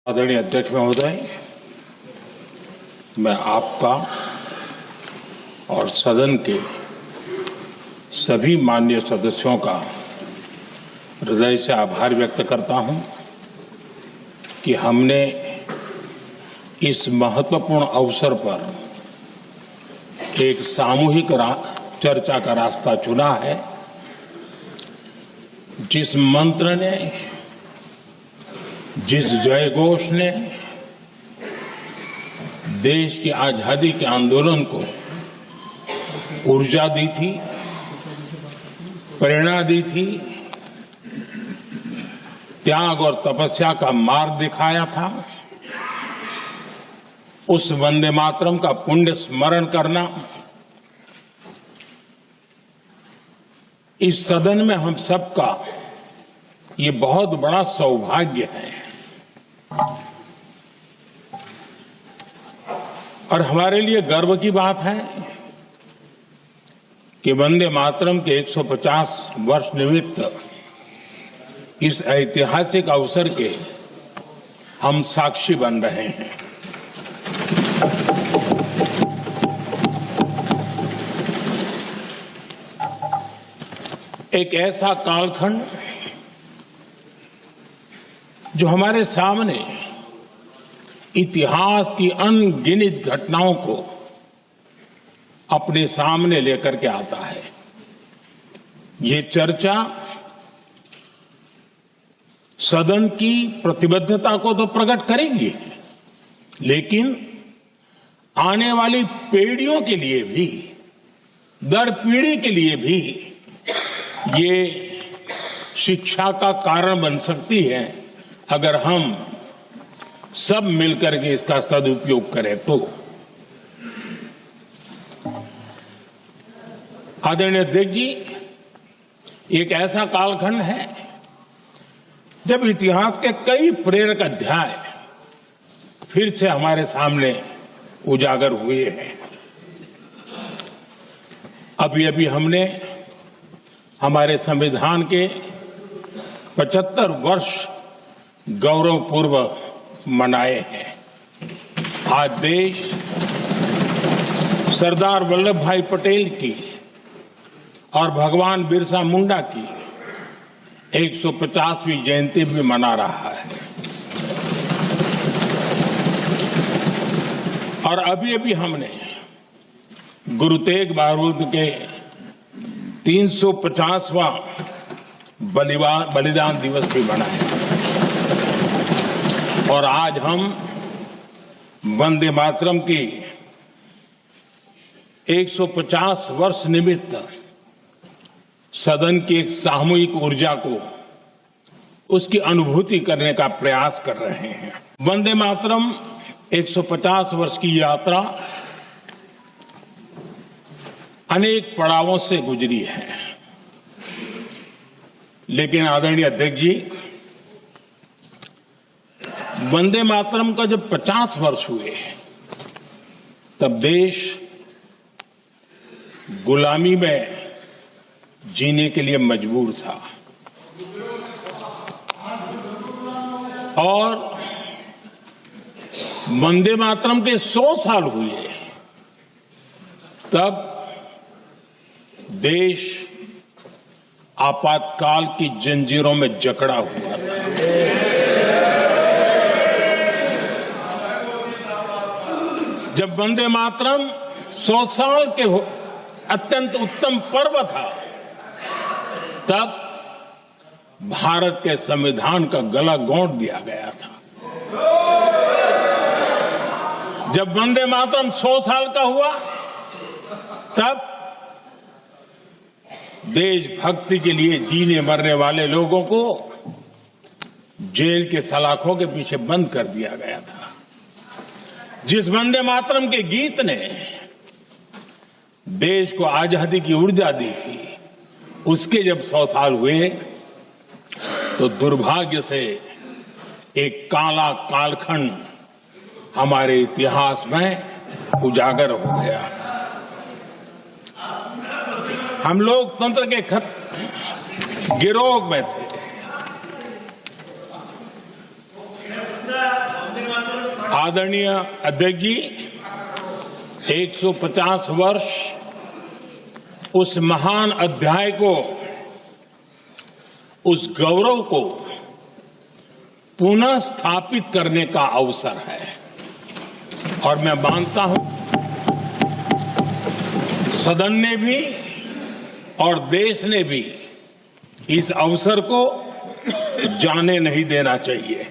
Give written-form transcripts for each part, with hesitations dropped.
आदरणीय अध्यक्ष महोदय, मैं आपका और सदन के सभी माननीय सदस्यों का हृदय से आभार व्यक्त करता हूं कि हमने इस महत्वपूर्ण अवसर पर एक सामूहिक चर्चा का रास्ता चुना है। जिस मंत्र ने, जिस जयघोष ने देश की आजादी के आंदोलन को ऊर्जा दी थी, प्रेरणा दी थी, त्याग और तपस्या का मार्ग दिखाया था, उस वंदे मातरम का पुण्य स्मरण करना इस सदन में हम सबका ये बहुत बड़ा सौभाग्य है और हमारे लिए गर्व की बात है कि वंदे मातरम के 150 वर्ष निमित्त इस ऐतिहासिक अवसर के हम साक्षी बन रहे हैं। एक ऐसा कालखंड जो हमारे सामने इतिहास की अनगिनत घटनाओं को अपने सामने लेकर के आता है। ये चर्चा सदन की प्रतिबद्धता को तो प्रकट करेगी, लेकिन आने वाली पीढ़ियों के लिए भी, दर पीढ़ी के लिए भी ये शिक्षा का कारण बन सकती है अगर हम सब मिलकर के इसका सदुपयोग करें तो। आदरणीय अध्यक्ष जी, एक ऐसा कालखंड है जब इतिहास के कई प्रेरक अध्याय फिर से हमारे सामने उजागर हुए हैं। अभी अभी हमने हमारे संविधान के 75 वर्ष गौरवपूर्वक मनाए हैं। आज देश सरदार वल्लभ भाई पटेल की और भगवान बिरसा मुंडा की 150वीं जयंती भी मना रहा है और अभी अभी हमने गुरु तेग बहादुर के 350वां बलिदान दिवस भी मनाया और आज हम वंदे मातरम की 150 वर्ष निमित्त सदन की एक सामूहिक ऊर्जा को, उसकी अनुभूति करने का प्रयास कर रहे हैं। वंदे मातरम 150 वर्ष की यात्रा अनेक पड़ावों से गुजरी है, लेकिन आदरणीय अध्यक्ष जी, वंदे मातरम का जब 50 वर्ष हुए तब देश गुलामी में जीने के लिए मजबूर था और वंदे मातरम के 100 साल हुए तब देश आपातकाल की जंजीरों में जकड़ा हुआ था। जब वंदे मातरम 100 साल के अत्यंत उत्तम पर्व था, तब भारत के संविधान का गला घोंट दिया गया था। जब वंदे मातरम 100 साल का हुआ, तब देशभक्ति के लिए जीने मरने वाले लोगों को जेल के सलाखों के पीछे बंद कर दिया गया था। जिस वंदे मातरम के गीत ने देश को आजादी की ऊर्जा दी थी, उसके जब 100 साल हुए तो दुर्भाग्य से एक काला कालखंड हमारे इतिहास में उजागर हो गया। हम लोकतंत्र के गिरोह में थे। आदरणीय अध्यक्ष जी, 150 वर्ष उस महान अध्याय को, उस गौरव को पुनः स्थापित करने का अवसर है और मैं मानता हूं सदन ने भी और देश ने भी इस अवसर को जाने नहीं देना चाहिए।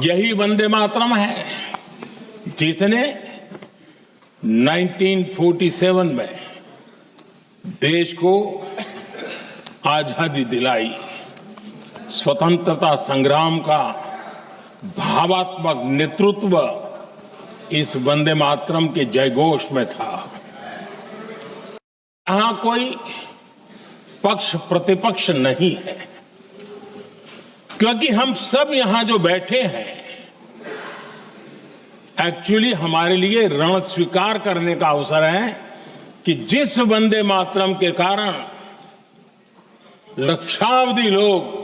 यही वंदे मातरम है जिसने 1947 में देश को आजादी दिलाई। स्वतंत्रता संग्राम का भावात्मक नेतृत्व इस वंदे मातरम के जयघोष में था। यहां कोई पक्ष प्रतिपक्ष नहीं है, क्योंकि हम सब यहां जो बैठे हैं एक्चुअली हमारे लिए रण स्वीकार करने का अवसर है कि जिस वंदे मातरम के कारण लक्षावधि लोग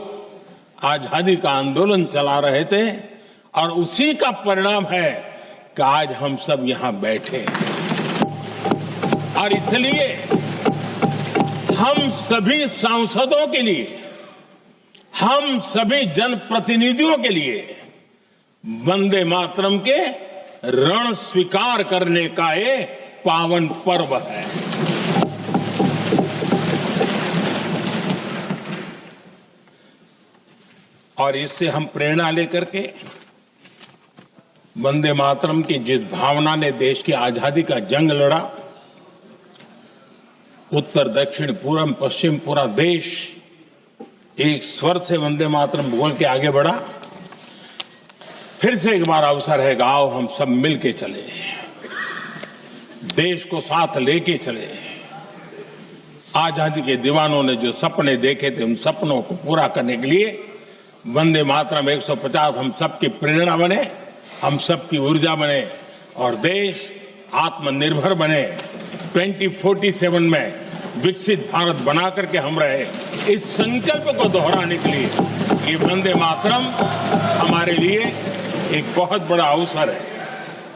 आजादी का आंदोलन चला रहे थे और उसी का परिणाम है कि आज हम सब यहां बैठे और इसलिए हम सभी सांसदों के लिए, हम सभी जनप्रतिनिधियों के लिए वंदे मातरम के रण स्वीकार करने का ये पावन पर्व है। और इससे हम प्रेरणा लेकर के वंदे मातरम की जिस भावना ने देश की आजादी का जंग लड़ा, उत्तर दक्षिण पूर्व पश्चिम पूरा देश एक स्वर से वंदे मातरम बोल के आगे बढ़ा। फिर से एक बार अवसर है, आओ हम सब मिल के चले, देश को साथ लेके चले। आजादी के दीवानों ने जो सपने देखे थे उन सपनों को पूरा करने के लिए वंदे मातरम 150 हम सबकी प्रेरणा बने, हम सबकी ऊर्जा बने और देश आत्मनिर्भर बने। 2047 में विकसित भारत बना करके हम रहे, इस संकल्प को दोहराने के लिए ये वंदे मातरम हमारे लिए एक बहुत बड़ा अवसर है।